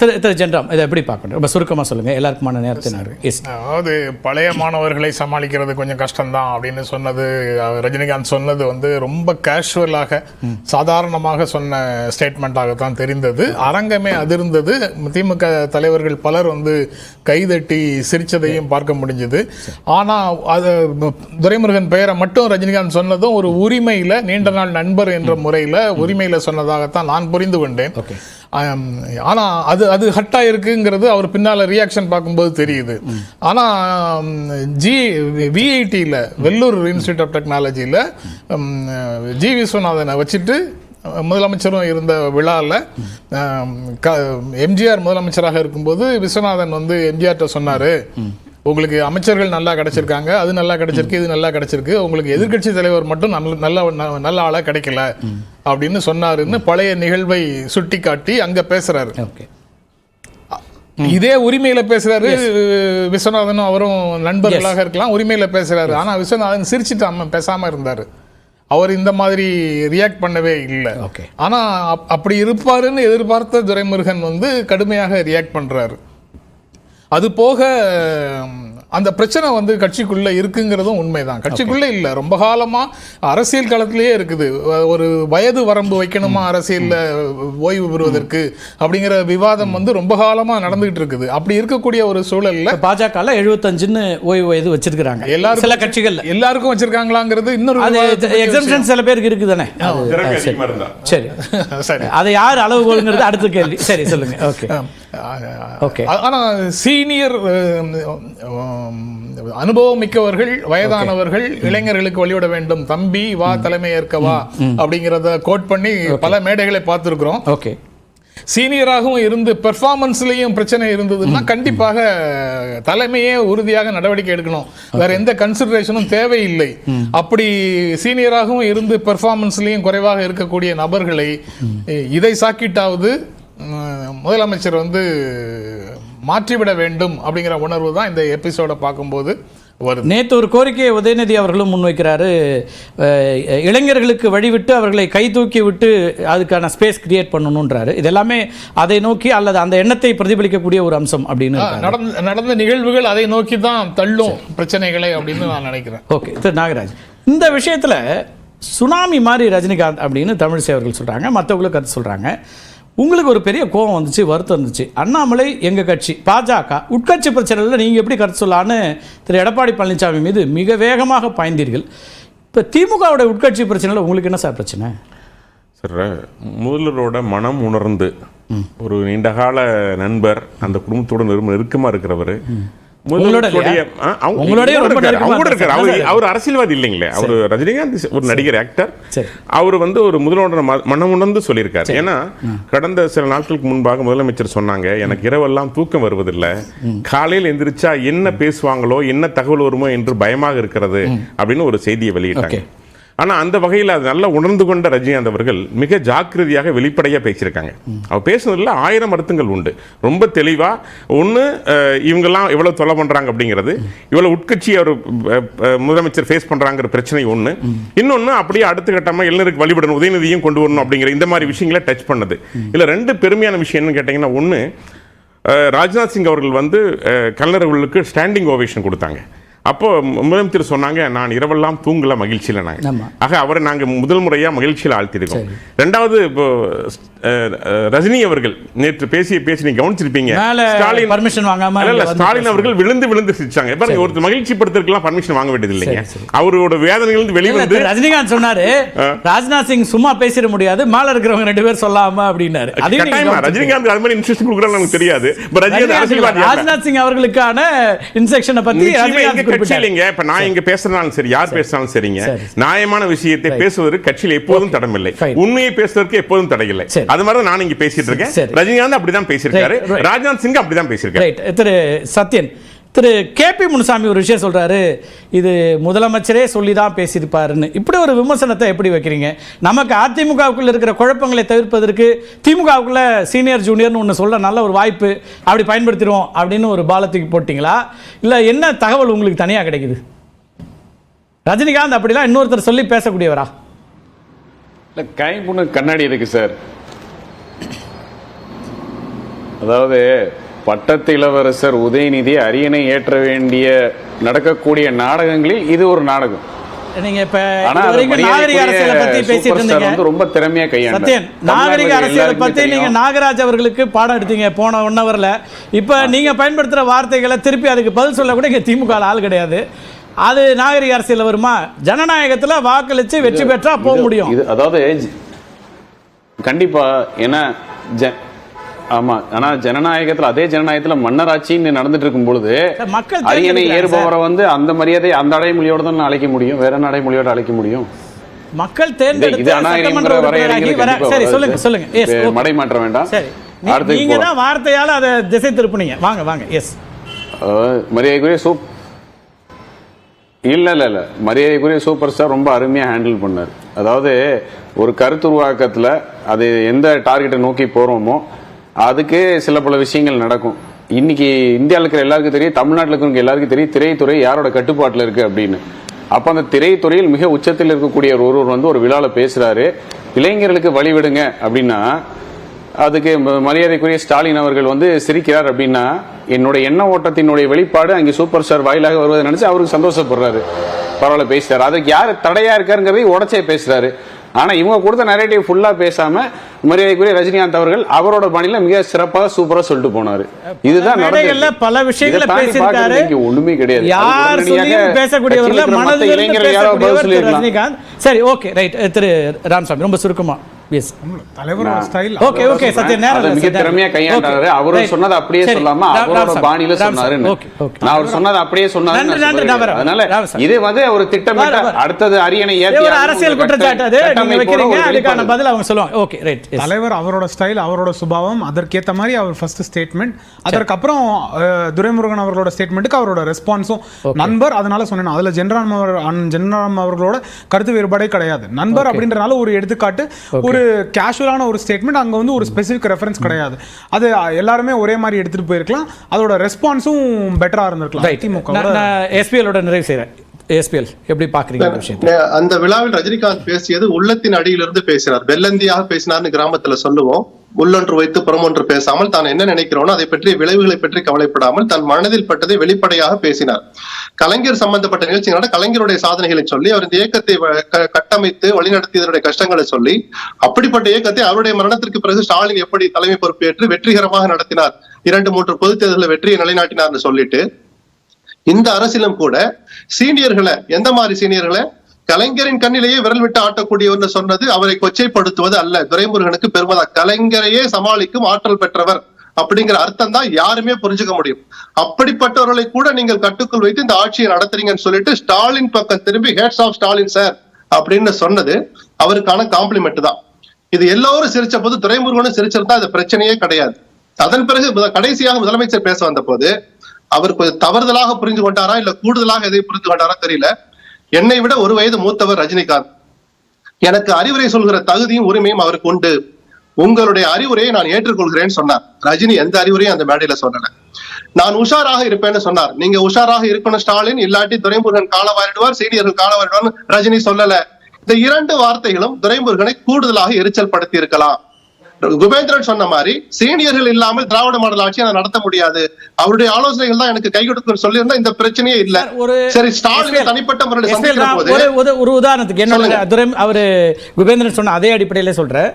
திரு ஜென்ராம் இதை எப்படி பார்க்கணும், ரொம்ப சுருக்கமாக சொல்லுங்கள், எல்லாருக்குமான நேரத்தை. அதாவது பழைய மாணவர்களை சமாளிக்கிறது கொஞ்சம் கஷ்டம்தான் அப்படின்னு சொன்னது ரஜினிகாந்த் சொன்னது வந்து ரொம்ப கேஷுவலாக சாதாரணமாக சொன்ன ஸ்டேட்மெண்ட்டாகத்தான் தெரிந்தது. அரங்கமே அதிர்ந்தது. திமுக தலைவர்கள் பலர் வந்து கைதட்டி சிரிச்சதையும் பார்க்க முடிஞ்சது. ஆனால் அது துரைமுருகன் பெயரை மட்டும் ரஜினிகாந்த் சொன்னதும் ஒரு உரிமையில், நீண்ட நாள் நண்பர் என்ற முறையில் உரிமையில் சொன்னதாகத்தான் நான் புரிந்து கொண்டேன். ஆனால் அது ஹட்டாக இருக்குங்கிறது அவர் பின்னால் ரியாக்ஷன் பார்க்கும்போது தெரியுது. ஆனால் விஐடியில், வெள்ளூர் இன்ஸ்டியூட் ஆஃப் டெக்னாலஜியில் ஜி விஸ்வநாதனை வச்சுட்டு முதலமைச்சரும் இருந்த விழாவில் எம்ஜிஆர் முதலமைச்சராக இருக்கும்போது விஸ்வநாதன் வந்து எம்ஜிஆர்கிட்ட சொன்னார், உங்களுக்கு அமைச்சர்கள் நல்லா கிடைச்சிருக்காங்க, அது நல்லா கிடைச்சிருக்கு, இது நல்லா கிடைச்சிருக்கு, உங்களுக்கு எதிர்கட்சி தலைவர் மட்டும் நல்ல ஆளாக கிடைக்கல அப்படின்னு சொன்னாருன்னு பழைய நிகழ்வை சுட்டி காட்டி அங்க பேசுறாரு. இதே உரிமையில பேசுறாரு. விஸ்வநாதனும் அவரும் நண்பர்களாக இருக்கலாம், உரிமையில பேசுறாரு. ஆனா விஸ்வநாதன் சிரிச்சுட்டு பேசாம இருந்தாரு. அவர் இந்த மாதிரி ரியாக்ட் பண்ணவே இல்லை. ஆனா அப்படி இருப்பாருன்னு எதிர்பார்த்த துரைமுருகன் வந்து கடுமையாக ரியாக்ட் பண்றாரு. அது போக அந்த பிரச்சனை வந்து கட்சிக்குள்ள இருக்குங்கிறதும் உண்மைதான். கட்சிக்குள்ள இல்ல, ரொம்ப காலமா அரசியல் களத்திலேயே இருக்குது. ஒரு வயது வரம்பு வைக்கணுமா அரசியல்ல ஓய்வு பெறுவதற்கு அப்படிங்கிற விவாதம் வந்து ரொம்ப காலமா நடந்துகிட்டு இருக்குது. அப்படி இருக்கக்கூடிய ஒரு சூழல்ல பாஜக 75 ஓய்வு வயது வச்சிருக்காங்க. எல்லாரும் சில கட்சிகள் எல்லாருக்கும் வச்சிருக்காங்களாங்கிறது இன்னொரு எக்ஸம்ஷன் சில பேருக்கு இருக்குதானே. சரி சரி, அதை யார் அளவுகோல்ங்கிறது அடுத்த கேள்வி. சரி சொல்லுங்க. ஓகே. ஆனா சீனியர் அனுபவம் மிக்கவர்கள், வயதானவர்கள் இளைஞர்களுக்கு வழிவிட வேண்டும், தம்பி வா தலைமை ஏற்கவா அப்படிங்கிறத கோட் பண்ணி பல மேடைகளை பார்த்துருக்கிறோம். ஓகே. சீனியராகவும் இருந்து பெர்ஃபார்மன்ஸ்லையும் பிரச்சனை இருந்ததுன்னா கண்டிப்பாக தலைமையே உறுதியாக நடவடிக்கை எடுக்கணும். வேற எந்த கன்சிடரேஷனும் தேவையில்லை. அப்படி சீனியராகவும் இருந்து பெர்ஃபார்மன்ஸ்லையும் குறைவாக இருக்கக்கூடிய நபர்களை இதை சாக்கிட்டாவது முதலமைச்சர் வந்து மாற்றிவிட வேண்டும் அப்படிங்கிற உணர்வு தான் இந்த எபிசோட பார்க்கும்போது வருது. நேற்று ஒரு கோரிக்கையை உதயநிதி அவர்களும் முன்வைக்கிறாரு. இளைஞர்களுக்கு வழிவிட்டு அவர்களை கை தூக்கி விட்டு அதுக்கான ஸ்பேஸ் கிரியேட் பண்ணணுன்றாரு. இது எல்லாமே அதை நோக்கி அல்லது அந்த எண்ணத்தை பிரதிபலிக்கக்கூடிய ஒரு அம்சம் அப்படின்னு நடந்த நிகழ்வுகள் அதை நோக்கி தான் தள்ளும் பிரச்சனைகளை அப்படின்னு நான் நினைக்கிறேன். ஓகே. திரு நாகராஜ், இந்த விஷயத்தில் சுனாமி மாதிரி ரஜினிகாந்த் அப்படின்னு தமிழிசை அவர்கள் சொல்கிறாங்க, மற்றவங்களும் கருத்து சொல்கிறாங்க. உங்களுக்கு ஒரு பெரிய கோபம் வந்துச்சு, வருத்தம் இருந்துச்சு. அண்ணாமலை எங்கள் கட்சி பாஜக உட்கட்சி பிரச்சனையில் நீங்கள் எப்படி கருத்து சொல்லான்னு திரு எடப்பாடி பழனிசாமி மீது மிக வேகமாக பாய்ந்தீர்கள். இப்போ திமுகவோட உட்கட்சி பிரச்சனையில் உங்களுக்கு என்ன சார் பிரச்சனை? சார், முதல்வரோட மனம் உணர்ந்து ஒரு நீண்டகால நண்பர், அந்த குடும்பத்தோட நெருக்கமாக இருக்கிறவர், அவர் அரசியல்வாதி இல்லைங்களே. அவர் ரஜினிகாந்த் ஒரு நடிகர், ஆக்டர். அவர் வந்து ஒரு முதல்வரோட மனம் உணர்ந்து சொல்லியிருக்காரு. ஏன்னா கடந்த சில நாட்களுக்கு முன்பாக முதலமைச்சர் சொன்னாங்க, எனக்கு இரவெல்லாம் தூக்கம் வருவதில்லை, காலையில் எந்திரிச்சா என்ன பேசுவாங்களோ என்ன தகவல் வருமோ என்று பயமாக இருக்கிறது அப்படின்னு ஒரு செய்தியை வெளியிட்டாங்க. ஆனால் அந்த வகையில் அது நல்லா உணர்ந்து கொண்ட ரஜினிகாந்த் அவர்கள் மிக ஜாக்கிரதையாக வெளிப்படையாக பேசியிருக்காங்க. அவர் பேசுனதில் 1000 அர்த்தங்கள் உண்டு. ரொம்ப தெளிவாக ஒன்று, இவங்கெல்லாம் எவ்வளோ தொலை பண்ணுறாங்க அப்படிங்கிறது, இவ்வளோ உட்கட்சி அவர் முதலமைச்சர் ஃபேஸ் பண்ணுறாங்கிற பிரச்சனை ஒன்று. இன்னொன்று, அப்படியே அடுத்த கட்டமாக இளைஞருக்கு வழிபடணும், உதயநிதியும் கொண்டு வரணும் அப்படிங்கிற இந்த மாதிரி விஷயங்களை டச் பண்ணது. இல்லை 2 பெருமையான விஷயம் என்னன்னு கேட்டிங்கன்னா, ஒன்று, ராஜ்நாத் சிங் அவர்கள் வந்து கலைஞர் அவர்களுக்கு ஸ்டாண்டிங் ஓவேஷன் கொடுத்தாங்க. அப்போ முதலமைச்சர் சொன்னாங்க, நான் இரவெல்லாம் தூங்கல, மகிழ்ச்சியில் நாங்கள். ஆக அவரை நாங்கள் முதல் முறையாக மகிழ்ச்சியில் ஆழ்த்திருக்கோம். ரெண்டாவது, இப்போ ரஜினி அவர்கள் நேற்று பேசி நீங்க கவனிச்சிருப்பீங்க, ஸ்டாலின் பர்மிஷன் வாங்காம இல்ல ஸ்டாலின் அவர்கள் விழுந்து சிரிச்சாங்க. பாருங்க, ஒருத்தர் மகிழ்ச்சி படுத்துறதுக்கெல்லாம் பர்மிஷன் வாங்க வேண்டியது இல்லைங்க. அவரோட வேதனையிலிருந்து வெளிவந்து ரஜினிகாந்த் சொன்னாரு, ராஜ்நாத் சிங் சும்மா பேசிட முடியாது, மேல இருக்கிறவங்க 2 பேர் சொல்லாம அப்படின்னாரு. ரஜினிகாந்த் அது மாதிரி இன்ஸ்ட்ரக்ஷன் கொடுக்குறாங்க நமக்கு தெரியாது. ராஜ்நாத் சிங் அவர்களுக்கான இன்ஸ்ட்ரக்ஷனை பத்தி கட்சியிலங்க, இப்ப நான் இங்க பேசுறதுனாலும் சரி, யார் பேசினாலும் சரிங்க, நியாயமான விஷயத்தை பேசுவதற்கு கட்சியில் எப்போதும் தடமில்லை, உண்மையை பேசுவதற்கு எப்போதும் தடையில்லை. அது மாதிரி நான் இங்க பேசிட்டு இருக்கேன். ரஜினிகாந்த் அப்படிதான் பேசியிருக்காரு, ராஜ்நாத் சிங் அப்படிதான் பேசியிருக்காரு. திரு சத்யன், திரு கேபி முனுசாமி ஒரு விஷயம் சொல்றாரு, இது முதலமைச்சரே சொல்லி தான் பேசியிருப்பாருன்னு. இப்படி ஒரு விமர்சனத்தை எப்படி வைக்கிறீங்க? நமக்கு அதிமுகவுக்குள்ள இருக்கிற குழப்பங்களை தவிர்ப்பதற்கு திமுகவுக்குள்ள சீனியர் ஜூனியர்னு ஒன்று சொல்ல நல்ல ஒரு வாய்ப்பு, அப்படி பயன்படுத்திடுவோம் அப்படின்னு ஒரு பாலத்துக்கு போட்டிங்களா? இல்லை என்ன தகவல் உங்களுக்கு தனியாக கிடைக்குது? ரஜினிகாந்த் அப்படிலாம் இன்னொருத்தர் சொல்லி பேசக்கூடியவரா? இல்லை, கைப்புண்ணு கண்ணாடி இருக்கு சார். அதாவது பட்டத்து இளவரசர் உதயநிதி அரியணை ஏற்ற வேண்டிய நடக்கக்கூடிய நாடகங்களில் இது ஒரு நாடகம். நீங்க இப்ப ஆனா நாகரிக அரசியலை பத்தி பேசிட்டு இருந்தீங்க, ரொம்ப திறமையா கையாண்டார். சத்யன், நாகரிக அரசியலை பத்தி நீங்க நாகராஜ் அவர்களுக்கு பாடம் எடுத்தீங்க போன 1 ஹவர்ல. இப்ப நீங்க பயன்படுத்துற வார்த்தைகளை திருப்பி அதுக்கு பதில் சொல்ல கூட இங்க திமுக ஆள் கிடையாது. அது நாகரிக அரசியல் வருமா? ஜனநாயகத்துல வாக்களிச்சு வெற்றி பெற்றா போக முடியும். இது அதாவது கண்டிப்பா ஏன்னா ஆமா, ஆனா ஜனநாயகத்துல அதே ஜனநாயகத்துல மன்னராட்சின்னு நடந்துட்டு இருக்கும் பொழுது மக்கள் அரியணை ஏறுபவரை வந்து அந்த மரியாதை அந்த அடைமொழியோட தான் அழைக்க முடியும், வேற என்ன அடைமொழியோட அழைக்க முடியும்? மக்கள் தேர்ந்தெடுத்து சட்டமன்ற உறுப்பினராகி சரி சொல்லுங்க சொல்லுங்க. எஸ், மடை மாற்ற வேண்டாம். சரி, நீங்க தான் வார்த்தையால அதை திசை திருப்புனீங்க. வாங்க வாங்க. எஸ், மரியாதைக்குரிய இல்ல மரியாதைக்குரிய சூப்பர் ஸ்டார் ரொம்ப அருமையா ஹேண்டில் பண்ணார். அதாவது ஒரு கருத்து உருவாக்கத்துல அது எந்த டார்கெட்டை நோக்கி போறோமோ அதுக்கு சில பல விஷயங்கள் நடக்கும். இன்னைக்கு இந்தியாவில் இருக்கிற எல்லாருக்கும் தெரியும், தமிழ்நாட்டில் இருக்கிறவங்க எல்லாருக்கும் தெரியும் திரைத்துறை யாரோட கட்டுப்பாட்டில் இருக்கு அப்படின்னு. அப்ப அந்த திரைத்துறையில் மிக உச்சத்தில் இருக்கக்கூடிய ஒருவர் வந்து ஒரு விழாவில் பேசுறாரு, இளைஞர்களுக்கு வழிவிடுங்க அப்படின்னா அதுக்கு மரியாதைக்குரிய ஸ்டாலின் அவர்கள் வந்து சிரிக்கிறார் அப்படின்னா என்னுடைய எண்ண ஓட்டத்தினுடைய வெளிப்பாடு அங்கே சூப்பர் ஸ்டார் வாயிலாக வருவதை நினைச்சு அவருக்கு சந்தோஷப்படுறாரு, பரவாயில்ல பேசுறாரு. அதுக்கு யார் தடையா இருக்காருங்கிறதை உடச்சே பேசுறாரு. ஆனா இவங்க கொடுத்த நரேட்டிவ் ஃபுல்லா பேசாம மரியாதைக்குரிய ரஜினிகாந்த் அவர்கள் அவரோட பாணியில மிக சிறப்பாக சூப்பரா சொல்லிட்டு போனாரு. இதுதான் பல விஷயங்களை பேசியிருக்காரு. ஒண்ணுமே கிடையாது. யார் பேசக்கூடியவர்கள் மனதில் ரஜினிகாந்த். சரி, ஓகே, ரைட். திரு ராமசாமி ரொம்ப சுருக்கமா. தலைவரோட ஸ்டைல் ஓகே ஓகே சத்யன் மிக திறமையா கையாண்டாரு. அவரு சொன்னதை அப்படியே சொல்லாம அவரோட பாணியில சொன்னாரு. நான் அவர் சொன்னதை அப்படியே சொன்னாரு. அதனால இது வந்து ஒரு திட்டமிட்ட அடுத்தது அரியணை ஏற்றி ஒரு அரசியல் குற்றச்சாட்டு அது நீங்க வைக்கிறீங்க, அதுக்கான பதில் அவங்க சொல்லுவாங்க. Okay, right. தலைவர் அவரோட ஸ்டைல், அவரோட சுபாவம், அதற்கேற்ற மாதிரி அவர் ஃபர்ஸ்ட் ஸ்டேட்மெண்ட், அதற்கப்புறம் துரைமுருகன் அவர்களோட ஸ்டேட்மெண்ட்டுக்கு அவரோட ரெஸ்பான்ஸும் நண்பர். அதனால சொன்னேன், அதுல ஜென்ராம் அவர்களோட கருத்து வேறுபாடே கிடையாது. நண்பர் அப்படின்றனால ஒரு எடுத்துக்காட்டு, ஒரு கேஷுவலான ஒரு ஸ்டேட்மெண்ட், அங்க வந்து ஒரு ஸ்பெசிபிக் ரெஃபரன்ஸ் கிடையாது. அது எல்லாருமே ஒரே மாதிரி எடுத்துட்டு போயிருக்கலாம். அதோட ரெஸ்பான்ஸும் பெட்டரா இருந்திருக்கலாம். திமுக எஸ்பிஎலோட நிறைவு செய்றேன். எஸ்பிஎல் எப்படி பாக்குறீங்க இந்த விஷயத்தை? அந்த விழாவில் ரஜினிகாந்த் பேசியது உள்ளத்தின் அடியிலிருந்து பேசினார், வெள்ளந்தியாக பேசினார்னு கிராமத்துல சொல்லுவோம். உள்ளொன்று வைத்து புறமொன்று பேசாமல் தான் என்ன நினைக்கிறோனோ அதை பற்றிய விளைவுகளை பற்றி கவலைப்படாமல் தன் மனதில் பட்டதை வெளிப்படையாக பேசினார். கலைஞர் சம்பந்தப்பட்ட நிகழ்ச்சிகளோட கலைஞருடைய சாதனைகளை சொல்லி அவர் இந்த இயக்கத்தை கட்டமைத்து வழிநடத்தியதனுடைய கஷ்டங்களை சொல்லி, அப்படிப்பட்ட இயக்கத்தை அவருடைய மரணத்திற்கு பிறகு ஸ்டாலின் எப்படி தலைமை பொறுப்பேற்று வெற்றிகரமாக நடத்தினார், 2-3 பொதுத் தேர்தலில் வெற்றியை நிலைநாட்டினார்னு சொல்லிட்டு, இந்த அரசியலும் கூட சீனியர்களை, எந்த மாதிரி சீனியர்களை, கலைஞரின் கண்ணிலேயே விரல் விட்டு ஆட்டக்கூடியவர் சொன்னது அவரை கொச்சைப்படுத்துவது அல்ல, துரைமுருகனுக்கு பெருமதா, கலைஞரையே சமாளிக்கும் ஆற்றல் பெற்றவர் அப்படிங்கிற அர்த்தம் தான் யாருமே புரிஞ்சுக்க முடியும். அப்படிப்பட்டவர்களை கூட நீங்கள் கட்டுக்குள் வைத்து இந்த ஆட்சியை நடத்துறீங்கன்னு சொல்லிட்டு ஸ்டாலின் பக்கம் திரும்பி ஹேட்ஸ் ஆஃப் ஸ்டாலின் சார் அப்படின்னு சொன்னது அவருக்கான காம்ப்ளிமெண்ட் தான். இது எல்லோரும் சிரிச்ச போது துரைமுருகனும் சிரிச்சிருந்தா அது பிரச்சனையே கிடையாது. அதன் பிறகு கடைசியாக முதலமைச்சர் பேச வந்த போது அவர் கொஞ்சம் தவறுதலாக புரிந்து கொண்டாரா இல்ல கூடுதலாக எதை புரிந்து கொண்டாரா தெரியல. என்னை விட 1 வயது மூத்தவர் ரஜினிகாந்த், எனக்கு அறிவுரை சொல்கிற தகுதியும் உரிமையும் அவருக்கு உண்டு, உங்களுடைய அறிவுரையை நான் ஏற்றுக்கொள்கிறேன்னு சொன்னார். ரஜினி எந்த அறிவுரையும் அந்த மேடையில சொல்லல. நான் உஷாராக இருப்பேன்னு சொன்னார். நீங்க உஷாராக இருக்கணும் ஸ்டாலின், இல்லாட்டி துரைமுருகன் காலவாரிடுவார், சீனியர்கள் காலவாரிடுவார் ரஜினி சொல்லல. இந்த 2 வார்த்தைகளும் துரைமுருகனை கூடுதலாக எரிச்சல் படுத்தி இருக்கலாம். குபேந்திரன் சொன்ன மாதிரி சீனியர்கள் இல்லாமல் திராவிட மாடல் ஆட்சியை நான் நடத்த முடியாது, அவருடைய ஆலோசனைகள் தான் எனக்கு கை கொடுக்கும் சொல்லி இருந்தா இந்த பிரச்சனையே இல்ல. சரி, ஸ்டாலின் தனிப்பட்ட முறையில் ஒரு உதாரணத்துக்கு என்ன அவரு குபேந்திரன் சொன்ன அதே அடிப்படையில சொல்ற,